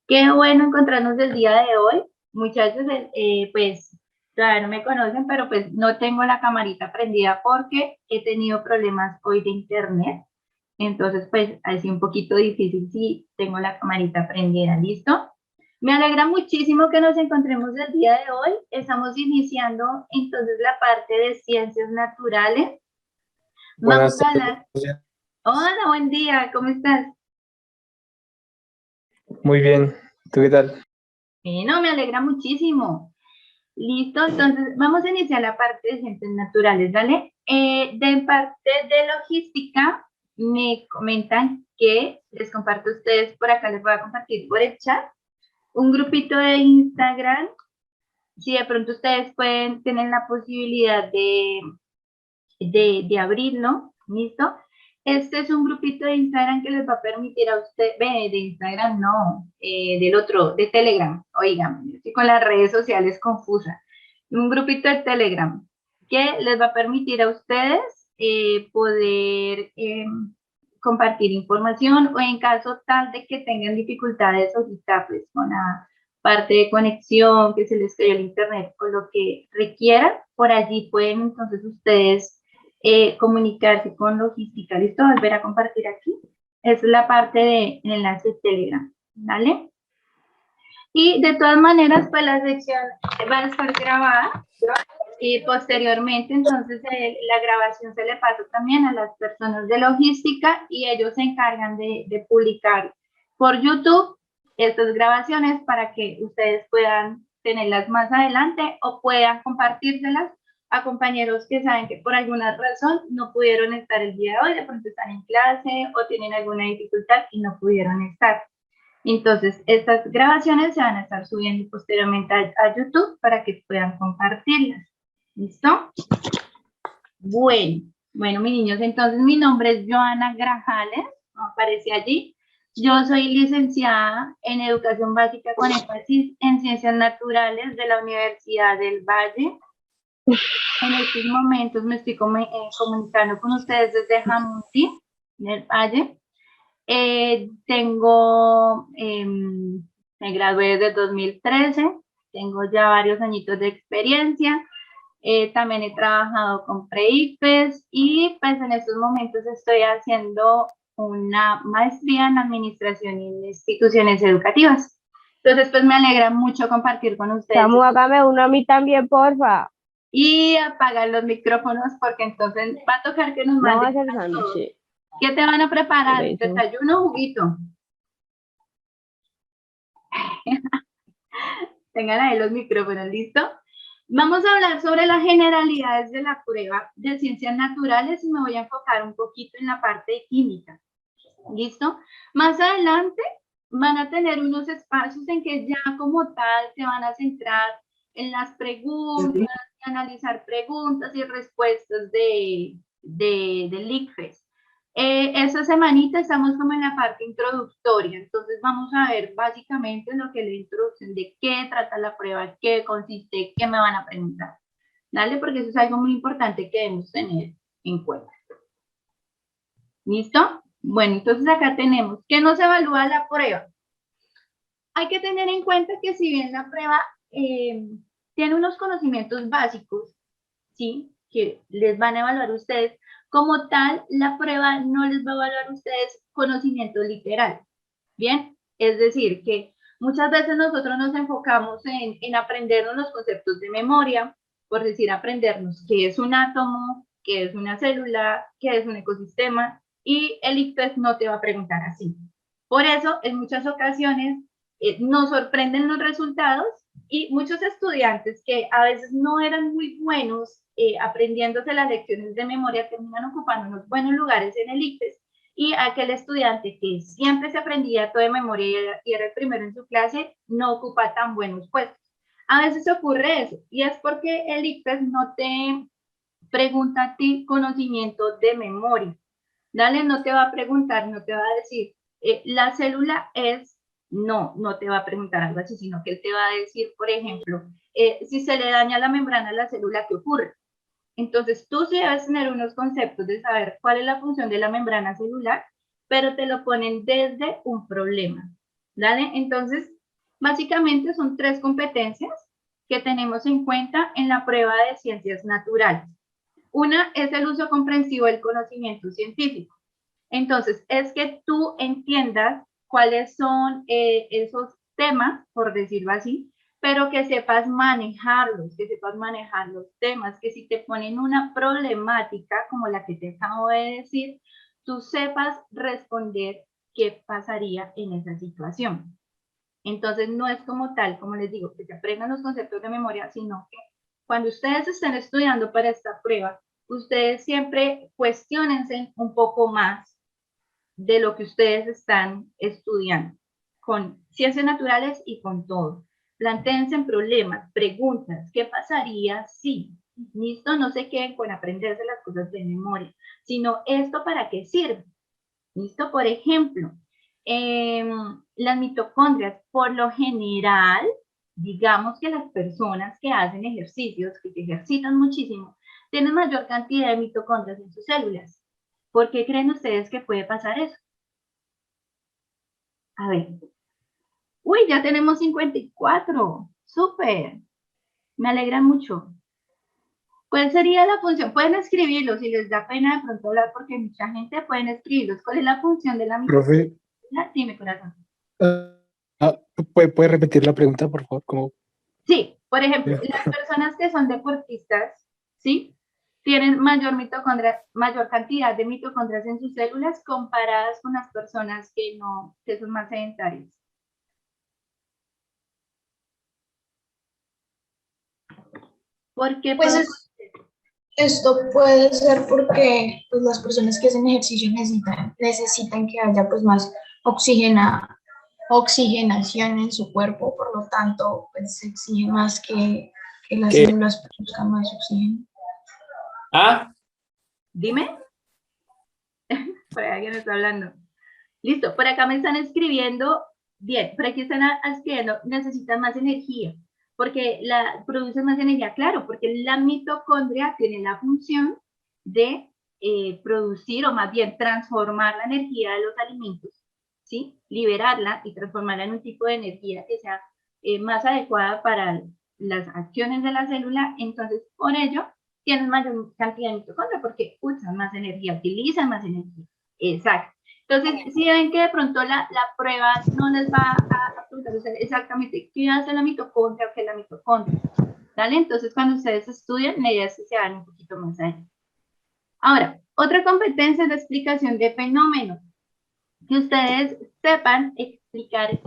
Qué bueno encontrarnos el día de hoy. Muchachos, pues todavía no me conocen, pero pues no tengo la camarita prendida porque he tenido problemas hoy de internet. Entonces, pues ha sido un poquito difícil si tengo la camarita prendida. ¿Listo? Me alegra muchísimo que nos encontremos el día de hoy. Estamos iniciando entonces la parte de ciencias naturales. Vamos Buenas a tardes. hablar. Hola, buen día, ¿cómo estás? Muy bien. ¿Tú qué tal? No, me alegra muchísimo. Listo, entonces vamos a iniciar la parte de ciencias naturales, ¿vale? De parte de logística, me comentan que les comparto a ustedes, por acá les voy a compartir por el chat, un grupito de Instagram, si de pronto ustedes pueden, tienen la posibilidad de abrirlo, ¿listo? Este es un grupito de Instagram que les va a permitir a usted, de Instagram no, del otro, de Telegram, oigan, estoy con las redes sociales confusas. Un grupito de Telegram que les va a permitir a ustedes poder compartir información o en caso tal de que tengan dificultades ahorita pues con la parte de conexión, que se les cayó el internet o lo que requieran, por allí pueden entonces ustedes comunicarse con logística. ¿Listo? Volver a compartir aquí. Es la parte del enlace de Telegram, ¿vale? Y de todas maneras, pues la sección va a estar grabada y posteriormente, entonces, la grabación se le pasa también a las personas de logística y ellos se encargan de publicar por YouTube estas grabaciones para que ustedes puedan tenerlas más adelante o puedan compartírselas a compañeros que saben que por alguna razón no pudieron estar el día de hoy, de pronto están en clase o tienen alguna dificultad y no pudieron estar. Entonces, estas grabaciones se van a estar subiendo posteriormente a YouTube para que puedan compartirlas. ¿Listo? Bueno, mis niños, entonces mi nombre es Joana Grajales, aparece allí. Yo soy licenciada en Educación Básica con énfasis en Ciencias Naturales de la Universidad del Valle. En estos momentos me estoy comunicando con ustedes desde Jamundí, del Valle. Me gradué desde 2013, tengo ya varios añitos de experiencia. También he trabajado con PREIFES y pues en estos momentos estoy haciendo una maestría en administración y en instituciones educativas. Entonces pues me alegra mucho compartir con ustedes. Samu, hágame uno a mí también, porfa. Y apagar los micrófonos porque entonces va a tocar que nos Vamos a manden hacer a todos. sándwiches. ¿Qué te van a Por preparar? eso. ¿Desayuno o juguito? Tengan ahí los micrófonos, ¿listo? Vamos a hablar sobre las generalidades de la prueba de ciencias naturales y me voy a enfocar un poquito en la parte de química. ¿Listo? Más adelante van a tener unos espacios en que ya como tal se van a centrar en las preguntas, analizar preguntas y respuestas del ICFES. Esa semanita estamos como en la parte introductoria, entonces vamos a ver básicamente lo que es la introducción de qué trata la prueba, qué consiste, qué me van a preguntar. ¿Dale? Porque eso es algo muy importante que debemos tener en cuenta. ¿Listo? Bueno, entonces acá tenemos, ¿qué nos evalúa la prueba? Hay que tener en cuenta que si bien la prueba tiene unos conocimientos básicos, ¿sí? Que les van a evaluar ustedes, como tal, la prueba no les va a evaluar a ustedes conocimiento literal, ¿bien? Es decir, que muchas veces nosotros nos enfocamos en aprendernos los conceptos de memoria, por decir, aprendernos qué es un átomo, qué es una célula, qué es un ecosistema, y el ICFES no te va a preguntar así. Por eso, en muchas ocasiones, nos sorprenden los resultados y muchos estudiantes que a veces no eran muy buenos aprendiéndose las lecciones de memoria terminan ocupando unos buenos lugares en el ICFES y aquel estudiante que siempre se aprendía todo de memoria y era el primero en su clase no ocupa tan buenos puestos. A veces ocurre eso y es porque el ICFES no te pregunta a ti conocimiento de memoria. Dale, no te va a preguntar, no te va a decir, la célula es, no te va a preguntar algo así, sino que él te va a decir, por ejemplo, si se le daña la membrana a la célula, ¿qué ocurre? Entonces, tú sí debes tener unos conceptos de saber cuál es la función de la membrana celular, pero te lo ponen desde un problema. ¿Dale? Entonces, Básicamente son 3 competencias que tenemos en cuenta en la prueba de ciencias naturales. Una es el uso comprensivo del conocimiento científico. Entonces, es que tú entiendas cuáles son esos temas, por decirlo así, pero que sepas manejarlos, que sepas manejar los temas, que si te ponen una problemática como la que te acabo de decir, tú sepas responder qué pasaría en esa situación. Entonces, no es como tal, como les digo, que se aprendan los conceptos de memoria, sino que cuando ustedes estén estudiando para esta prueba, ustedes siempre cuestionense un poco más de lo que ustedes están estudiando, con ciencias naturales y con todo. Plantéense en problemas, preguntas, ¿qué pasaría si? Listo, no se queden con aprenderse las cosas de memoria, sino esto para qué sirve. Listo, por ejemplo, las mitocondrias, por lo general, digamos que las personas que hacen ejercicios, que se ejercitan muchísimo, tienen mayor cantidad de mitocondrias en sus células. ¿Por qué creen ustedes que puede pasar eso? A ver. Uy, ya tenemos 54. Súper. Me alegra mucho. ¿Cuál sería la función? Pueden escribirlo si les da pena de pronto hablar porque mucha gente pueden escribirlos. ¿Cuál es la función de la mitocondria? Profe, Dime, corazón. ¿puede repetir la pregunta, por favor? ¿Cómo? Sí, por ejemplo, las personas que son deportistas, ¿sí? Tienen mayor mitocondria, mayor cantidad de mitocondrias en sus células comparadas con las personas que no, que son más sedentarias. ¿Por qué? Pues esto puede ser porque pues, las personas que hacen ejercicio necesitan que haya pues, más oxigenación en su cuerpo, por lo tanto pues, se exige más que las ¿Qué? células produzcan más oxígeno. Ah, Dime. Por ahí alguien está hablando. Listo, por acá me están escribiendo, bien, por aquí están escribiendo, necesitan más energía, porque producen más energía, claro, porque la mitocondria tiene la función de producir o más bien transformar la energía de los alimentos, ¿sí? Liberarla y transformarla en un tipo de energía que sea más adecuada para las acciones de la célula, entonces por ello tienen mayor cantidad de mitocondria porque usan más energía, utilizan más energía. Exacto. Entonces, si ven que de pronto la prueba no les va a preguntar exactamente qué hace la mitocondria o qué es la mitocondria, ¿vale? Entonces, cuando ustedes estudian, la idea es que se hagan un poquito más allá. Ahora, otra competencia es la explicación de fenómenos. Que ustedes sepan explicar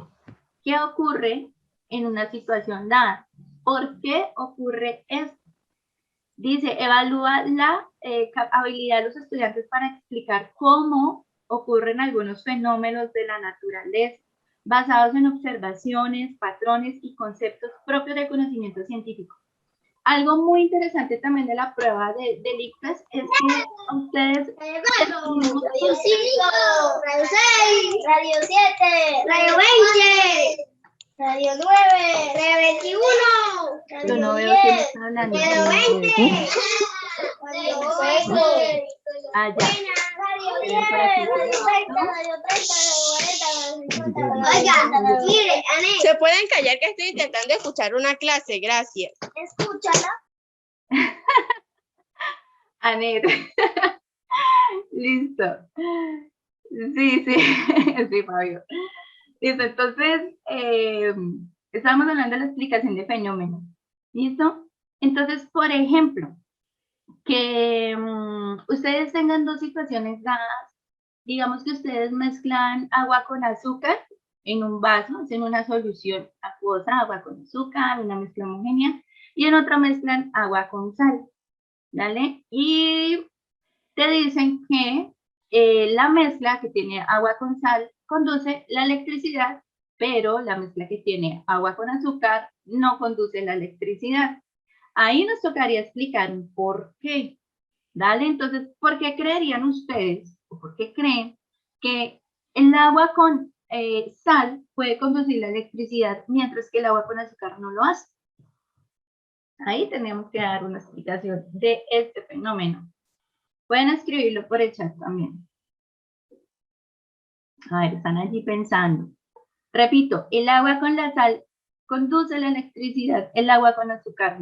qué ocurre en una situación dada. ¿Por qué ocurre esto? Dice, evalúa la habilidad de los estudiantes para explicar cómo ocurren algunos fenómenos de la naturaleza, basados en observaciones, patrones y conceptos propios del conocimiento científico. Algo muy interesante también de la prueba del ICFES es que ustedes... Radio 5, Radio 6, Radio 7, Radio 20, Radio 9, Radio 21, Yo no veo quién está hablando. Radio 20, Radio 20, Ah, ya. Radio 10, Radio 30, Radio 30, Radio 40, Oiga, mire, Anet, ¿Se pueden callar que estoy intentando escuchar una clase? Gracias. escúchala. Anet. Listo. Sí, sí, sí, Fabio. Listo, entonces, estamos hablando de la explicación de fenómenos. ¿Listo? Entonces, por ejemplo, que ustedes tengan dos situaciones dadas, digamos que ustedes mezclan agua con azúcar en un vaso, hacen una solución acuosa, agua con azúcar, una mezcla homogénea, y en otra mezclan agua con sal, ¿vale? Y te dicen que la mezcla que tiene agua con sal conduce la electricidad, pero la mezcla que tiene agua con azúcar no conduce la electricidad. Ahí nos tocaría explicar por qué. ¿Vale? Entonces, ¿por qué creerían ustedes, o por qué creen que el agua con sal puede conducir la electricidad, mientras que el agua con azúcar no lo hace? Ahí tenemos que dar una explicación de este fenómeno. Pueden escribirlo por el chat también. A ver, están allí pensando. Repito, el agua con la sal conduce la electricidad el agua con azúcar?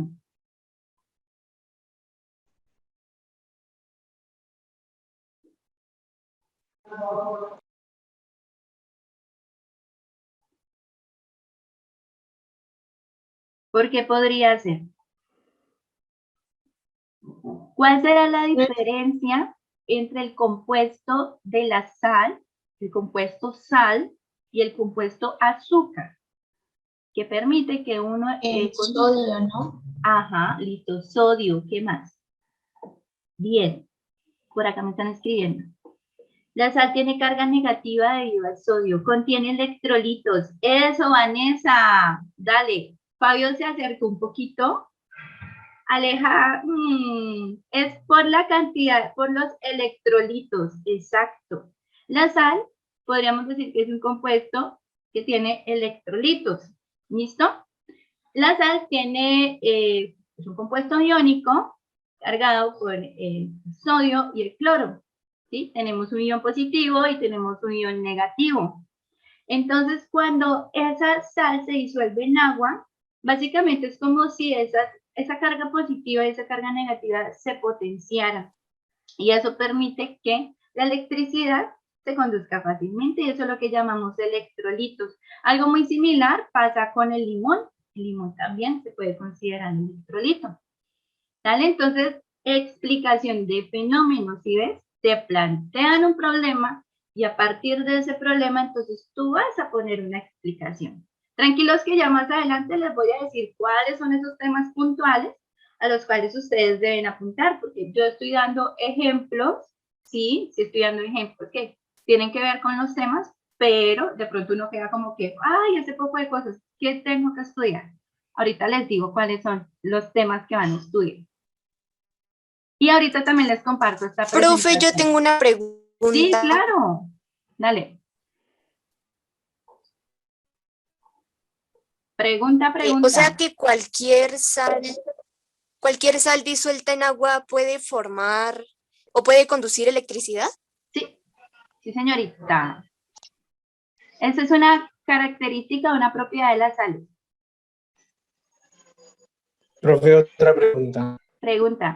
¿Por qué podría ser? ¿Cuál será la diferencia entre el compuesto de la sal, el compuesto sal y el compuesto azúcar? Que permite que uno... El sodio, ¿no? Ajá, listo, sodio, ¿qué más? Bien, por acá me están escribiendo. La sal tiene carga negativa debido al sodio, contiene electrolitos. Eso, Vanessa, dale. Fabio se acercó un poquito. Aleja, es por la cantidad, por los electrolitos, exacto. La sal, podríamos decir que es un compuesto que tiene electrolitos, ¿listo? La sal tiene, es un compuesto iónico cargado por el sodio y el cloro, ¿sí? Tenemos un ion positivo y tenemos un ion negativo. Entonces, cuando esa sal se disuelve en agua, básicamente es como si esa carga positiva y esa carga negativa se potenciaran. Y eso permite que la electricidad se conduzca fácilmente y eso es lo que llamamos electrolitos. Algo muy similar pasa con el limón. El limón también se puede considerar un electrolito. ¿Vale? Entonces, explicación de fenómenos, ¿sí ves? Te plantean un problema y a partir de ese problema, entonces tú vas a poner una explicación. Tranquilos que ya más adelante les voy a decir cuáles son esos temas puntuales a los cuales ustedes deben apuntar, porque yo estoy dando ejemplos, sí estoy dando ejemplos que tienen que ver con los temas, pero de pronto uno queda como que, ay, ese poco de cosas, ¿qué tengo que estudiar? Ahorita les digo cuáles son los temas que van a estudiar. Y ahorita también les comparto esta presentación. Profe, yo tengo una pregunta. Sí, claro. Dale. Pregunta. O sea que cualquier sal disuelta en agua puede formar o puede conducir electricidad. Sí, señorita. Esa es una característica, una propiedad de la sal. Profe, otra pregunta. Pregunta.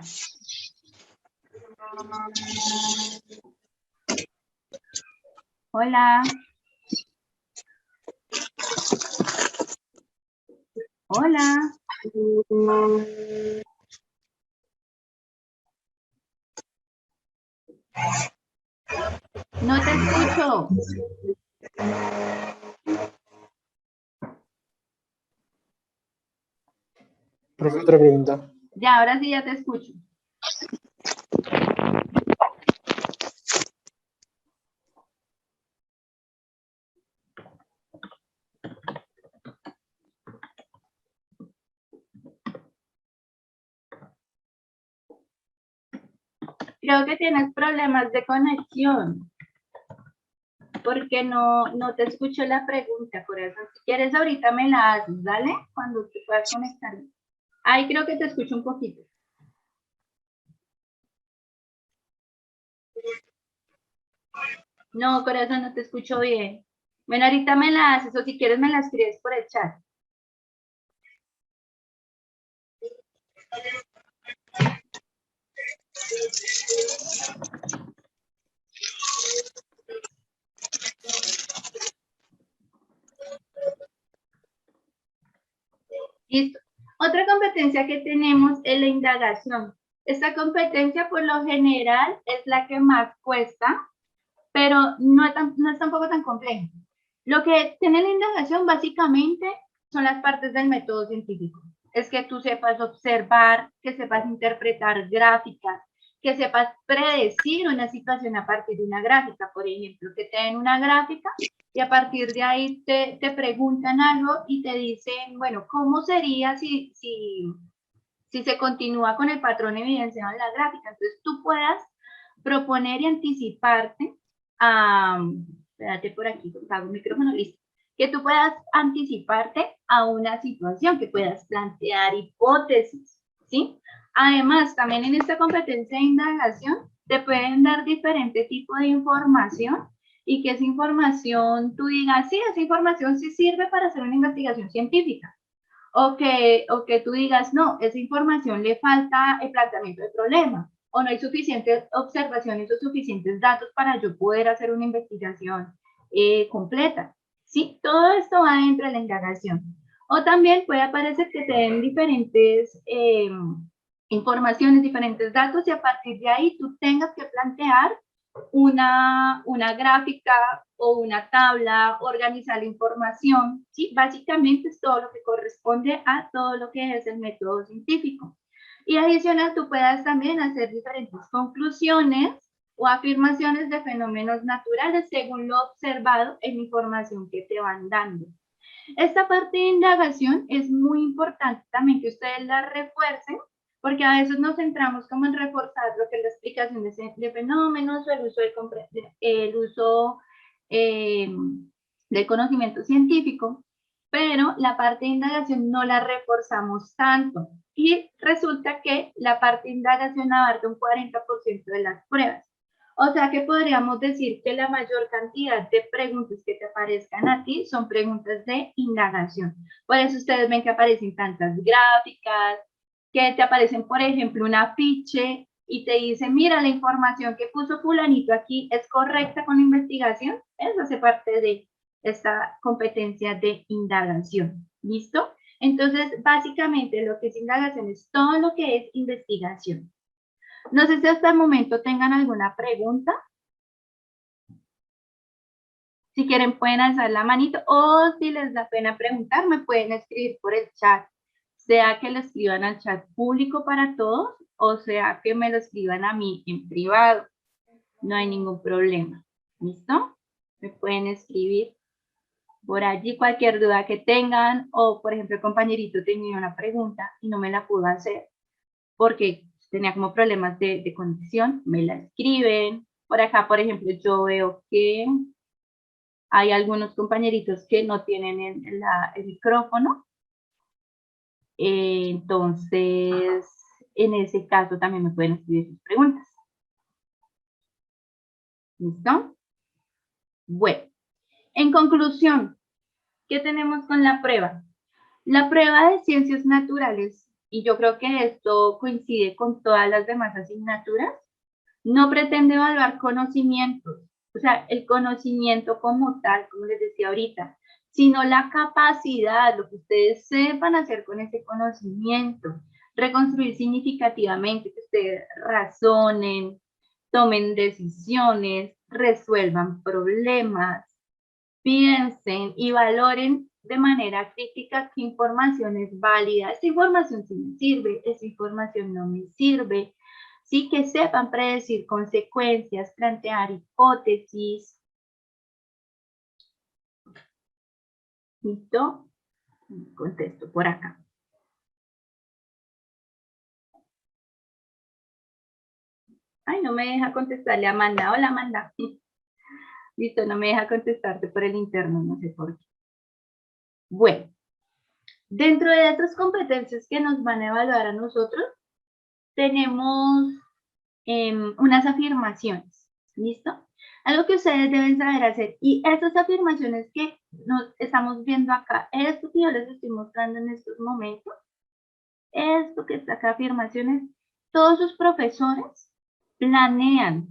Hola. Hola. No te escucho. Profe, otra pregunta. Ya, ahora sí ya te escucho. Creo que tienes problemas de conexión, porque no te escucho la pregunta, por eso. Si quieres ahorita me la haces, ¿dale? Cuando te puedas conectar. Ahí creo que te escucho un poquito. No, corazón, no te escucho bien. Bueno, ahorita me la haces, o si quieres me la escribes por el chat. Listo. Otra competencia que tenemos es la indagación. Esta competencia por lo general es la que más cuesta, pero no es tampoco tan compleja. Lo que tiene la indagación básicamente son las partes del método científico. Es que tú sepas observar, que sepas interpretar gráficas, que sepas predecir una situación a partir de una gráfica. Por ejemplo, que te den una gráfica y a partir de ahí te preguntan algo y te dicen, bueno, ¿cómo sería si se continúa con el patrón evidenciado en la gráfica? Entonces tú puedas proponer y anticiparte espérate por aquí, apago el micrófono, listo. Que tú puedas anticiparte a una situación, que puedas plantear hipótesis, ¿sí? Además, también en esta competencia de indagación, te pueden dar diferente tipo de información y que esa información tú digas, sí, esa información sí sirve para hacer una investigación científica. o que tú digas, no, esa información le falta el planteamiento del problema, o no hay suficientes observaciones o suficientes datos para yo poder hacer una investigación completa. ¿Sí? Todo esto va dentro de la indagación. O también puede aparecer que te den diferentes informaciones, diferentes datos, y a partir de ahí tú tengas que plantear una gráfica o una tabla, organizar la información, ¿sí? Básicamente es todo lo que corresponde a todo lo que es el método científico. Y adicional, tú puedas también hacer diferentes conclusiones o afirmaciones de fenómenos naturales según lo observado en la información que te van dando. Esta parte de indagación es muy importante también que ustedes la refuercen, porque a veces nos centramos como en reforzar lo que es la explicación de fenómenos o el uso del conocimiento científico, pero la parte de indagación no la reforzamos tanto. Y resulta que la parte de indagación abarca un 40% de las pruebas. O sea que podríamos decir que la mayor cantidad de preguntas que te aparezcan a ti son preguntas de indagación. Por eso ustedes ven que aparecen tantas gráficas, que te aparecen, por ejemplo, un afiche y te dice, mira, la información que puso fulanito aquí es correcta con la investigación. Eso hace parte de esta competencia de indagación. ¿Listo? Entonces, básicamente lo que es indagación es todo lo que es investigación. No sé si hasta el momento tengan alguna pregunta. Si quieren pueden alzar la manito o si les da pena preguntar me pueden escribir por el chat. Sea que lo escriban al chat público para todos o sea que me lo escriban a mí en privado. No hay ningún problema. ¿Listo? Me pueden escribir por allí cualquier duda que tengan o por ejemplo el compañerito tenía una pregunta y no me la pudo hacer porque tenía como problemas de conexión, me la escriben. Por acá, por ejemplo, yo veo que hay algunos compañeritos que no tienen el micrófono. Entonces, en ese caso también me pueden escribir sus preguntas. ¿Listo? Bueno, en conclusión, ¿qué tenemos con la prueba? La prueba de ciencias naturales, y yo creo que esto coincide con todas las demás asignaturas, no pretende evaluar conocimientos, o sea, el conocimiento como tal, como les decía ahorita, sino la capacidad, lo que ustedes sepan hacer con ese conocimiento, reconstruir significativamente, que ustedes razonen, tomen decisiones, resuelvan problemas, piensen y valoren de manera crítica qué información es válida, esta información sí me sirve, esta información no me sirve, sí que sepan predecir consecuencias, plantear hipótesis. ¿Listo? Contesto por acá. Ay, no me deja contestarle a Amanda. Hola, Amanda. Listo, no me deja contestarte por el interno, no sé por qué. Bueno, dentro de estas competencias que nos van a evaluar a nosotros, tenemos unas afirmaciones. ¿Listo? Algo que ustedes deben saber hacer. Y estas afirmaciones que nos estamos viendo acá, esto que yo les estoy mostrando en estos momentos, esto que está acá, afirmaciones, todos sus profesores planean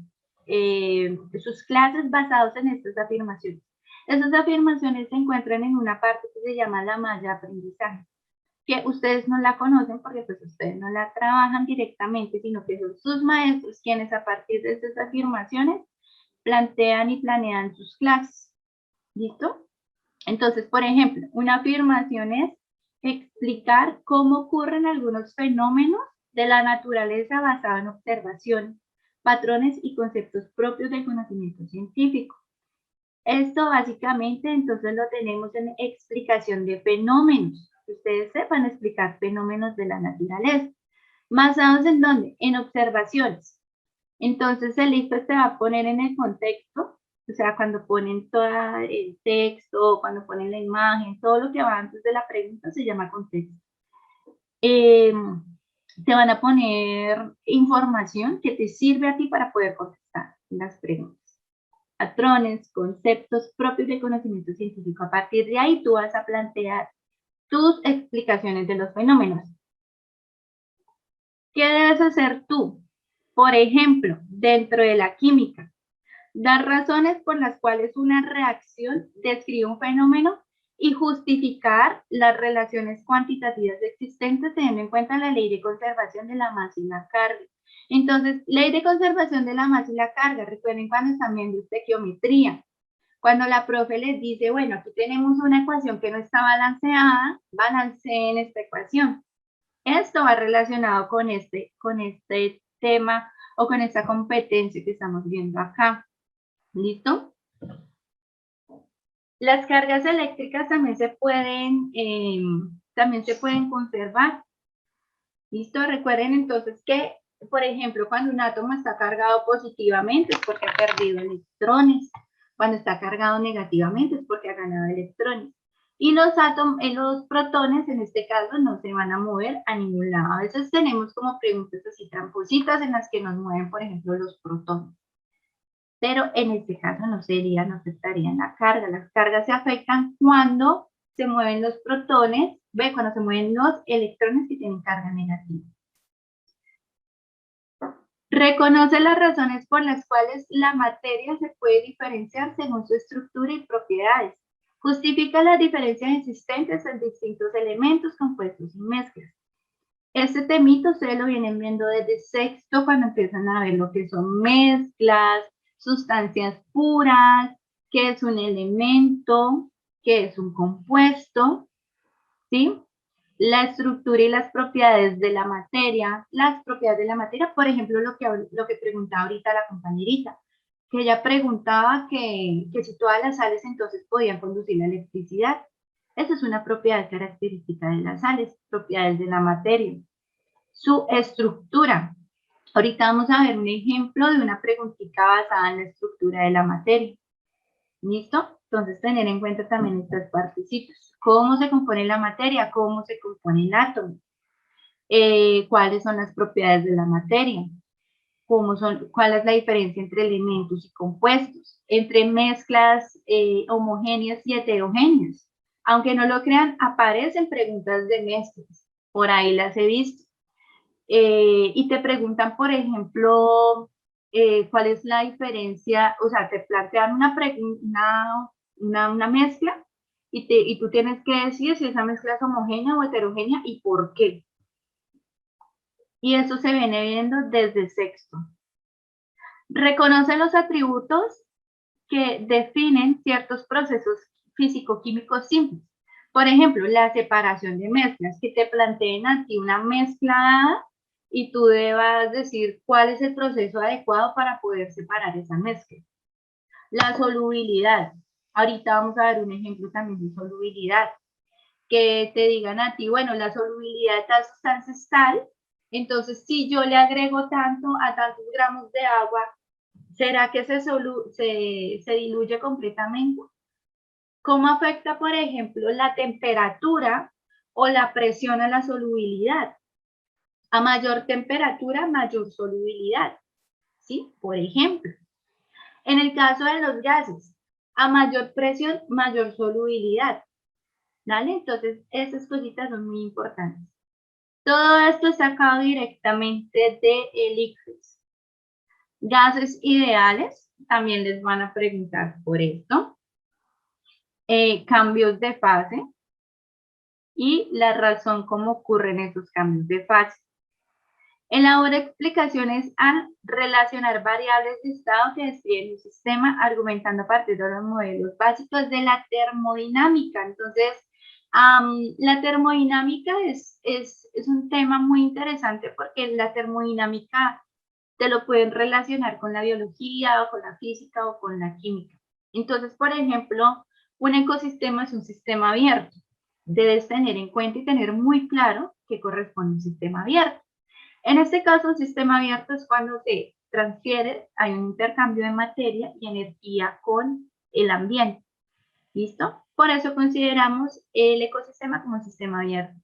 sus clases basados en estas afirmaciones. Esas afirmaciones se encuentran en una parte que se llama la malla de aprendizaje, que ustedes no la conocen porque pues ustedes no la trabajan directamente, sino que son sus maestros quienes a partir de estas afirmaciones plantean y planean sus clases. ¿Listo? Entonces, por ejemplo, una afirmación es explicar cómo ocurren algunos fenómenos de la naturaleza basada en observaciones, patrones y conceptos propios del conocimiento científico. Esto básicamente entonces lo tenemos en explicación de fenómenos. Que ustedes sepan explicar fenómenos de la naturaleza. ¿Basados en dónde? En observaciones. Entonces el listo se va a poner en el contexto, o sea, cuando ponen todo el texto, cuando ponen la imagen, todo lo que va antes de la pregunta se llama contexto. Te van a poner información que te sirve a ti para poder contestar las preguntas. Patrones, conceptos propios del conocimiento científico. A partir de ahí tú vas a plantear tus explicaciones de los fenómenos. ¿Qué debes hacer tú? Por ejemplo, dentro de la química, dar razones por las cuales una reacción describe un fenómeno y justificar las relaciones cuantitativas existentes teniendo en cuenta la ley de conservación de la masa y la carga. Entonces, ley de conservación de la masa y la carga, recuerden cuando están viendo estequiometría, cuando la profe les dice, bueno, aquí tenemos una ecuación que no está balanceada, balanceen esta ecuación. Esto va relacionado con este tema o con esta competencia que estamos viendo acá. ¿Listo? Las cargas eléctricas también se pueden conservar. ¿Listo? Recuerden entonces que, por ejemplo, cuando un átomo está cargado positivamente es porque ha perdido electrones. Cuando está cargado negativamente es porque ha ganado electrones. Y los protones, en este caso, no se van a mover a ningún lado. A veces tenemos como preguntas así trampositas en las que nos mueven, por ejemplo, los protones. Pero en este caso no afectarían la carga. Las cargas se afectan cuando se mueven los protones, cuando se mueven los electrones que tienen carga negativa. Reconoce las razones por las cuales la materia se puede diferenciar según su estructura y propiedades. Justifica las diferencias existentes en distintos elementos, compuestos y mezclas. Este temito ustedes lo vienen viendo desde sexto cuando empiezan a ver lo que son mezclas, sustancias puras, qué es un elemento, qué es un compuesto, ¿sí? La estructura y las propiedades de la materia. Las propiedades de la materia, por ejemplo, lo que preguntaba ahorita la compañerita, que ella preguntaba que si todas las sales entonces podían conducir la electricidad. Esa es una propiedad característica de las sales, propiedades de la materia. Su estructura. Ahorita vamos a ver un ejemplo de una preguntita basada en la estructura de la materia. ¿Listo? Entonces, tener en cuenta también estas partecitas. ¿Cómo se compone la materia? ¿Cómo se compone el átomo? ¿Cuáles son las propiedades de la materia? ¿Cuál es la diferencia entre elementos y compuestos? Entre mezclas homogéneas y heterogéneas. Aunque no lo crean, aparecen preguntas de mezclas. Por ahí las he visto. Y te preguntan, por ejemplo, cuál es la diferencia, o sea, te plantean una mezcla y tú tienes que decir si esa mezcla es homogénea o heterogénea y por qué. Y eso se viene viendo desde sexto. Reconoce los atributos que definen ciertos procesos físico-químicos simples. Por ejemplo, la separación de mezclas, que te planteen a ti una mezcla y tú debas decir cuál es el proceso adecuado para poder separar esa mezcla. La solubilidad. Ahorita vamos a ver un ejemplo también de solubilidad. Que te digan a ti, bueno, la solubilidad de tal sustancia es tal, entonces si yo le agrego tanto a tantos gramos de agua, ¿será que se diluye completamente? ¿Cómo afecta, por ejemplo, la temperatura o la presión a la solubilidad? A mayor temperatura, mayor solubilidad, ¿sí? Por ejemplo, en el caso de los gases, a mayor presión, mayor solubilidad, ¿vale? Entonces, esas cositas son muy importantes. Todo esto es sacado directamente de ICFES. Gases ideales, también les van a preguntar por esto. Cambios de fase y la razón cómo ocurren esos cambios de fase. Elabora explicaciones al relacionar variables de estado que describen un sistema argumentando a partir de los modelos básicos de la termodinámica. Entonces, la termodinámica es un tema muy interesante porque la termodinámica te lo pueden relacionar con la biología o con la física o con la química. Entonces, por ejemplo, un ecosistema es un sistema abierto. Debes tener en cuenta y tener muy claro qué corresponde a un sistema abierto. En este caso, un sistema abierto es cuando se transfiere, hay un intercambio de materia y energía con el ambiente. ¿Listo? Por eso consideramos el ecosistema como un sistema abierto.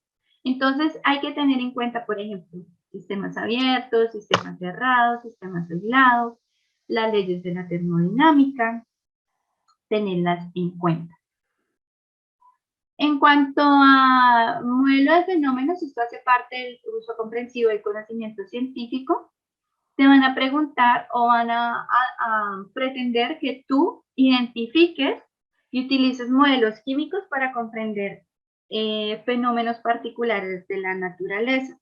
Entonces, hay que tener en cuenta, por ejemplo, sistemas abiertos, sistemas cerrados, sistemas aislados, las leyes de la termodinámica, tenerlas en cuenta. En cuanto a modelo de fenómenos, esto hace parte del uso comprensivo del conocimiento científico. Te van a preguntar o van a pretender que tú identifiques y utilices modelos químicos para comprender fenómenos particulares de la naturaleza.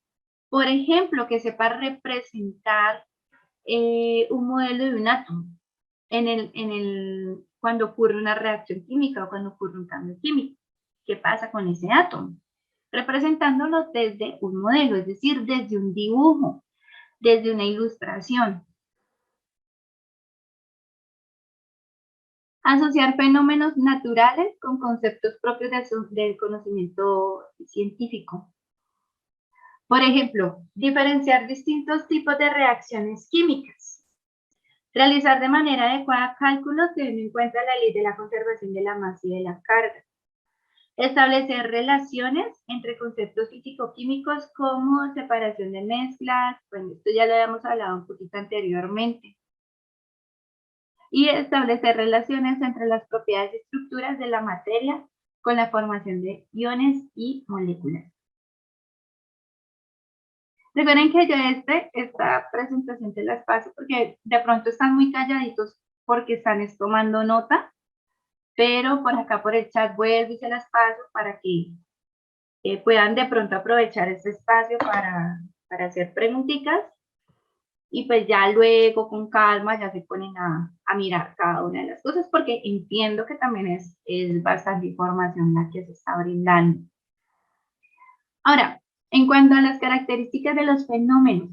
Por ejemplo, que sepas representar un modelo de un átomo cuando ocurre una reacción química o cuando ocurre un cambio químico. ¿Qué pasa con ese átomo? Representándolo desde un modelo, es decir, desde un dibujo, desde una ilustración. Asociar fenómenos naturales con conceptos propios del conocimiento científico. Por ejemplo, diferenciar distintos tipos de reacciones químicas. Realizar de manera adecuada cálculos teniendo en cuenta la ley de la conservación de la masa y de la carga. Establecer relaciones entre conceptos físico-químicos como separación de mezclas, bueno, esto ya lo habíamos hablado un poquito anteriormente. Y establecer relaciones entre las propiedades y estructuras de la materia con la formación de iones y moléculas. Recuerden que yo esta presentación te las paso porque de pronto están muy calladitos porque están tomando nota, pero por acá por el chat vuelvo y se las paso para que puedan de pronto aprovechar este espacio para hacer preguntitas y pues ya luego con calma ya se ponen a mirar cada una de las cosas porque entiendo que también es bastante información la que se está brindando. Ahora, en cuanto a las características de los fenómenos,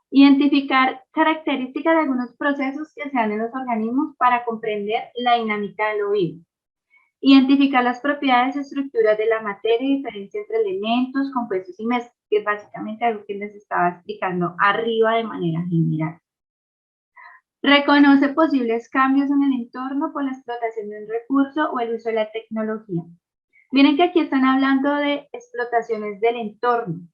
identificar características de algunos procesos que se dan en los organismos para comprender la dinámica de lo vivo. Identificar las propiedades y estructuras de la materia y diferencia entre elementos, compuestos y mezclas, que es básicamente algo que les estaba explicando arriba de manera general. Reconoce posibles cambios en el entorno por la explotación de un recurso o el uso de la tecnología. Miren que aquí están hablando de explotaciones del entorno.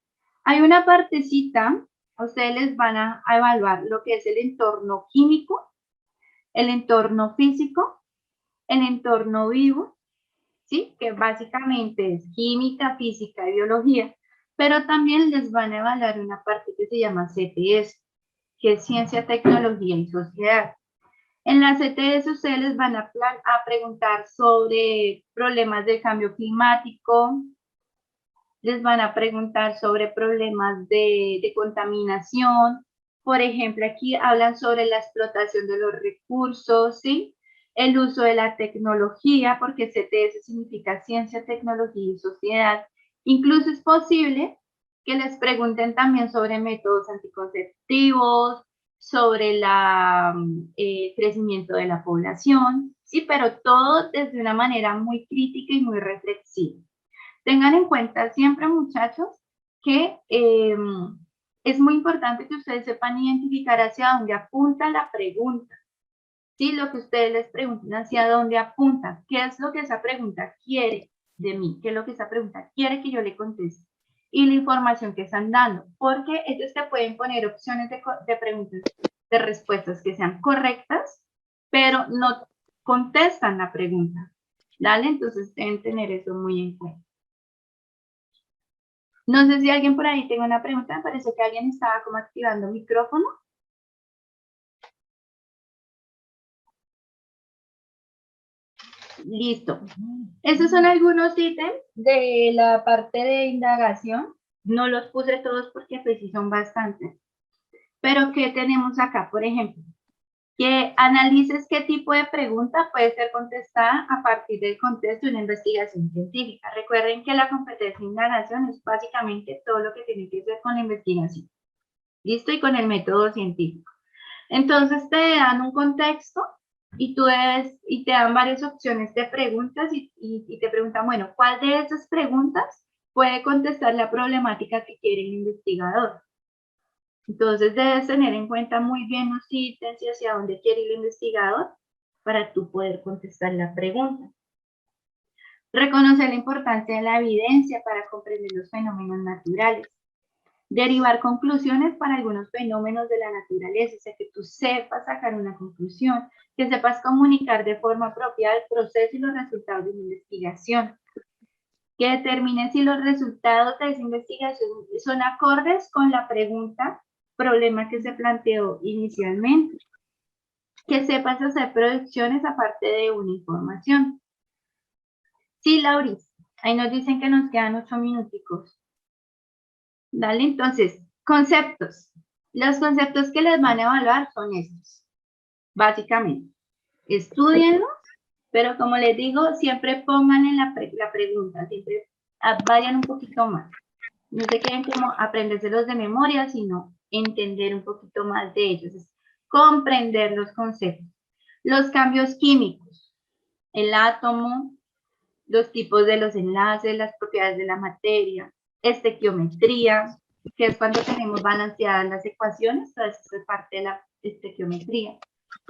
Hay una partecita, ustedes les van a evaluar lo que es el entorno químico, el entorno físico, el entorno vivo, ¿sí? Que básicamente es química, física y biología, pero también les van a evaluar una parte que se llama CTS, que es Ciencia, Tecnología y Sociedad. En la CTS ustedes les van a preguntar sobre problemas de cambio climático, les van a preguntar sobre problemas de contaminación. Por ejemplo, aquí hablan sobre la explotación de los recursos, ¿sí? El uso de la tecnología, porque CTS significa Ciencia, Tecnología y Sociedad. Incluso es posible que les pregunten también sobre métodos anticonceptivos, sobre el crecimiento de la población, ¿sí? Pero todo desde una manera muy crítica y muy reflexiva. Tengan en cuenta siempre, muchachos, que es muy importante que ustedes sepan identificar hacia dónde apunta la pregunta. ¿Sí? Lo que ustedes les pregunten, hacia dónde apunta, qué es lo que esa pregunta quiere de mí, qué es lo que esa pregunta quiere que yo le conteste y la información que están dando, porque ellos te pueden poner opciones de preguntas, de respuestas que sean correctas, pero no contestan la pregunta. ¿Dale? Entonces deben tener eso muy en cuenta. No sé si alguien por ahí tenga una pregunta, me parece que alguien estaba como activando micrófono. Listo. Estos son algunos ítems de la parte de indagación. No los puse todos porque pues sí son bastantes. Pero ¿qué tenemos acá? Por ejemplo, que analices qué tipo de pregunta puede ser contestada a partir del contexto de una investigación científica. Recuerden que la competencia de indagación es básicamente todo lo que tiene que ver con la investigación. ¿Listo? Y con el método científico. Entonces te dan un contexto y te dan varias opciones de preguntas y te preguntan, bueno, ¿cuál de esas preguntas puede contestar la problemática que quiere el investigador? Entonces debes tener en cuenta muy bien los ítems y hacia dónde quiere ir el investigador para tú poder contestar la pregunta. Reconocer la importancia de la evidencia para comprender los fenómenos naturales. Derivar conclusiones para algunos fenómenos de la naturaleza, o sea, que tú sepas sacar una conclusión, que sepas comunicar de forma apropiada el proceso y los resultados de la investigación. que determine si los resultados de esa investigación son acordes con la pregunta, problema que se planteó inicialmente. Que sepas hacer producciones aparte de una información. Sí, Lauris, ahí nos dicen que nos quedan 8 minuticos. Dale, entonces, conceptos. Los conceptos que les van a evaluar son estos, básicamente. Estudienlos, pero como les digo, siempre pongan en la pregunta, siempre vayan un poquito más. No se queden como aprendérselos de memoria, sino entender un poquito más de ellos, es comprender los conceptos. Los cambios químicos, el átomo, los tipos de los enlaces, las propiedades de la materia, estequiometría, que es cuando tenemos balanceadas las ecuaciones, toda esto es parte de la estequiometría.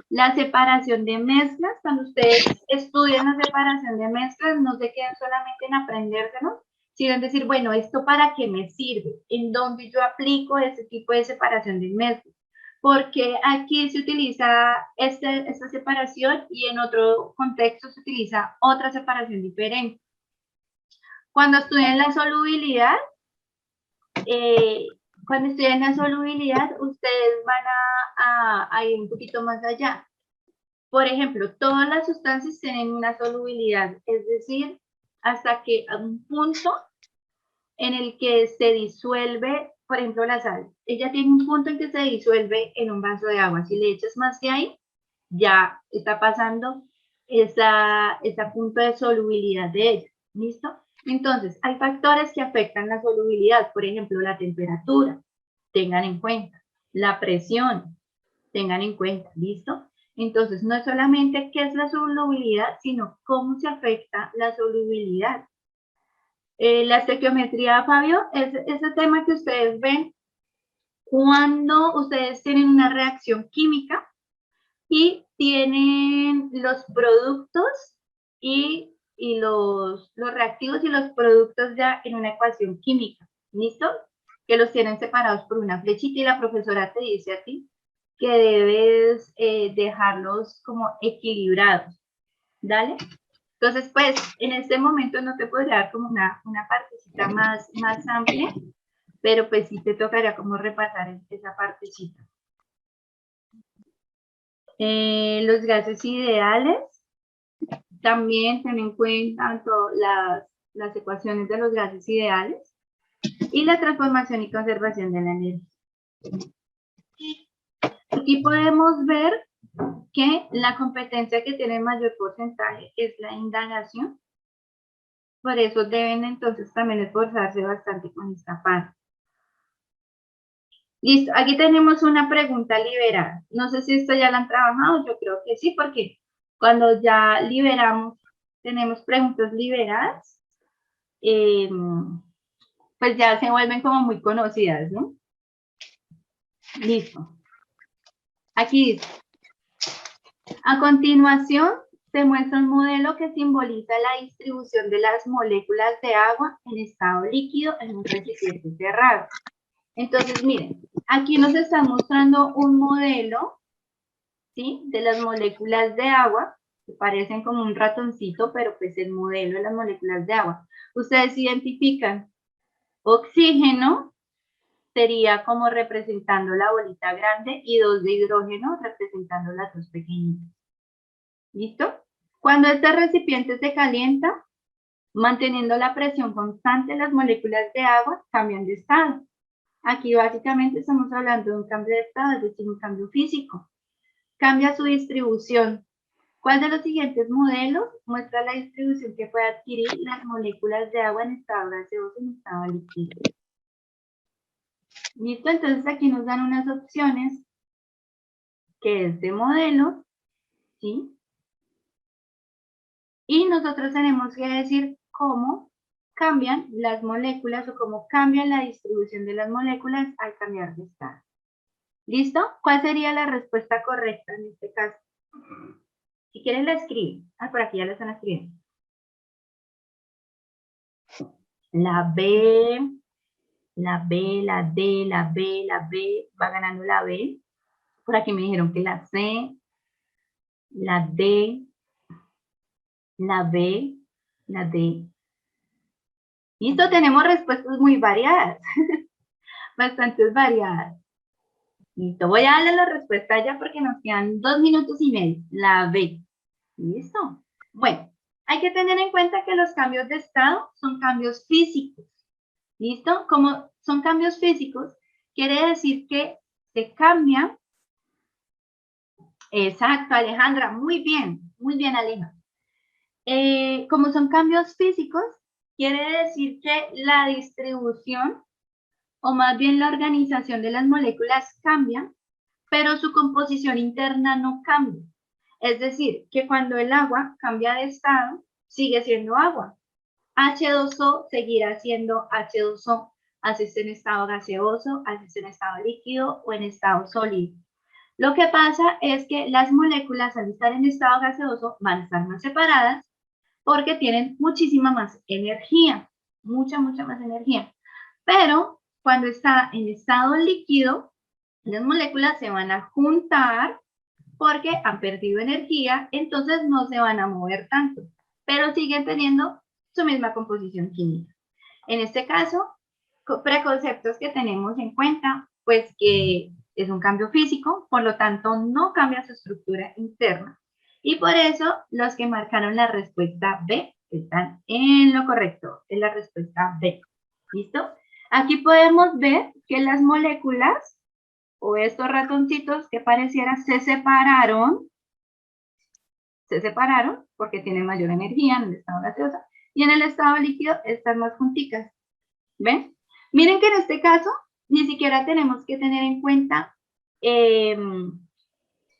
La separación de mezclas, cuando ustedes estudian la separación de mezclas, no se queden solamente en aprendérselo, sino en decir, bueno, ¿esto para qué me sirve? ¿En dónde yo aplico ese tipo de separación de mezclas? Porque aquí se utiliza esta separación y en otro contexto se utiliza otra separación diferente. Cuando estudian la solubilidad, ustedes van a ir un poquito más allá. Por ejemplo, todas las sustancias tienen una solubilidad, es decir, hasta que a un punto en el que se disuelve, por ejemplo, la sal. Ella tiene un punto en que se disuelve en un vaso de agua. Si le echas más de ahí, ya está pasando ese punto de solubilidad de ella. ¿Listo? Entonces, hay factores que afectan la solubilidad. Por ejemplo, la temperatura. Tengan en cuenta. La presión. Tengan en cuenta. ¿Listo? Entonces, no es solamente qué es la solubilidad, sino cómo se afecta la solubilidad. La estequiometría, Fabio, es ese tema que ustedes ven cuando ustedes tienen una reacción química y tienen los productos y los reactivos y los productos ya en una ecuación química, ¿listo? Que los tienen separados por una flechita y la profesora te dice a ti que debes dejarlos como equilibrados, ¿dale? Entonces, pues, en este momento no te podría dar como una partecita más amplia, pero pues sí te tocaría como repasar esa partecita. Los gases ideales, también ten en cuenta las ecuaciones de los gases ideales y la transformación y conservación de la energía. Aquí podemos ver que la competencia que tiene mayor porcentaje es la indagación. Por eso deben entonces también esforzarse bastante con esta parte. Listo, aquí tenemos una pregunta liberada. No sé si esto ya la han trabajado, yo creo que sí, porque cuando ya liberamos, tenemos preguntas liberadas, pues ya se vuelven como muy conocidas, ¿no? Listo. Aquí dice, a continuación se muestra un modelo que simboliza la distribución de las moléculas de agua en estado líquido en un recipiente cerrado. Entonces, miren, aquí nos está mostrando un modelo, ¿sí? De las moléculas de agua, que parecen como un ratoncito, pero pues el modelo de las moléculas de agua. Ustedes identifican oxígeno, sería como representando la bolita grande, y 2 de hidrógeno representando las 2 pequeñitas. ¿Listo? Cuando este recipiente se calienta, manteniendo la presión constante, las moléculas de agua cambian de estado. Aquí básicamente estamos hablando de un cambio de estado, es decir, un cambio físico. Cambia su distribución. ¿Cuál de los siguientes modelos muestra la distribución que puede adquirir las moléculas de agua en estado gaseoso y en estado líquido? ¿Listo? Entonces aquí nos dan unas opciones que es de modelo, ¿sí? Y nosotros tenemos que decir cómo cambian las moléculas o cómo cambian la distribución de las moléculas al cambiar de estado. ¿Listo? ¿Cuál sería la respuesta correcta en este caso? Si quieren la escriben. Ah, por aquí ya la están escribiendo. La B, la B, la D, la B, la B, va ganando la B. Por aquí me dijeron que la C, la D, la B, la D Listo, tenemos respuestas muy variadas, bastantes variadas. Listo, voy a darle la respuesta ya porque nos quedan 2 minutos y medio. La B. Listo. Bueno, hay que tener en cuenta que los cambios de estado son cambios físicos. ¿Listo? Como son cambios físicos, quiere decir que se cambian. Exacto, Alejandra, muy bien, Aleja. Como son cambios físicos, quiere decir que la distribución, o más bien la organización de las moléculas cambia, pero su composición interna no cambia. Es decir, que cuando el agua cambia de estado, sigue siendo agua. H2O seguirá siendo H2O, así esté en estado gaseoso, así esté en estado líquido o en estado sólido. Lo que pasa es que las moléculas al estar en estado gaseoso van a estar más separadas porque tienen muchísima más energía, mucha más energía. Pero cuando está en estado líquido, las moléculas se van a juntar porque han perdido energía, entonces no se van a mover tanto, pero siguen teniendo su misma composición química. En este caso, preconceptos que tenemos en cuenta, pues que es un cambio físico, por lo tanto no cambia su estructura interna. Y por eso los que marcaron la respuesta B están en lo correcto, es la respuesta B. ¿Listo? Aquí podemos ver que las moléculas o estos ratoncitos que pareciera se separaron porque tienen mayor energía en el estado gaseoso y en el estado líquido están más junticas. ¿Ven? Miren que en este caso ni siquiera tenemos que tener en cuenta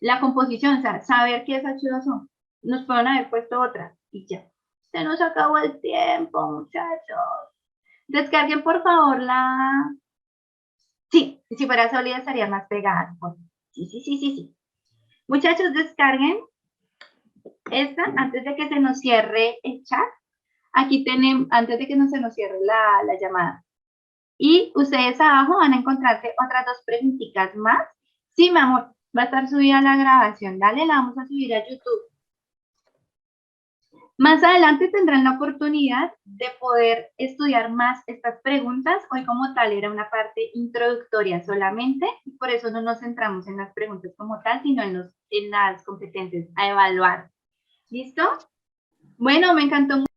la composición, o sea, saber qué es H2O. Nos pueden haber puesto otra y ya. Se nos acabó el tiempo, muchachos. Descarguen, por favor, la... Sí, si fuera sólida estaría más pegada. Sí. Muchachos, descarguen esta antes de que se nos cierre el chat. Aquí tenemos, antes de que se nos cierre la llamada. Y ustedes abajo van a encontrarse otras 2 preguntitas más. Sí, mi amor, va a estar subida la grabación. Dale, la vamos a subir a YouTube. Más adelante tendrán la oportunidad de poder estudiar más estas preguntas. Hoy como tal era una parte introductoria solamente, y por eso no nos centramos en las preguntas como tal, sino en las competencias a evaluar. ¿Listo? Bueno, me encantó mucho.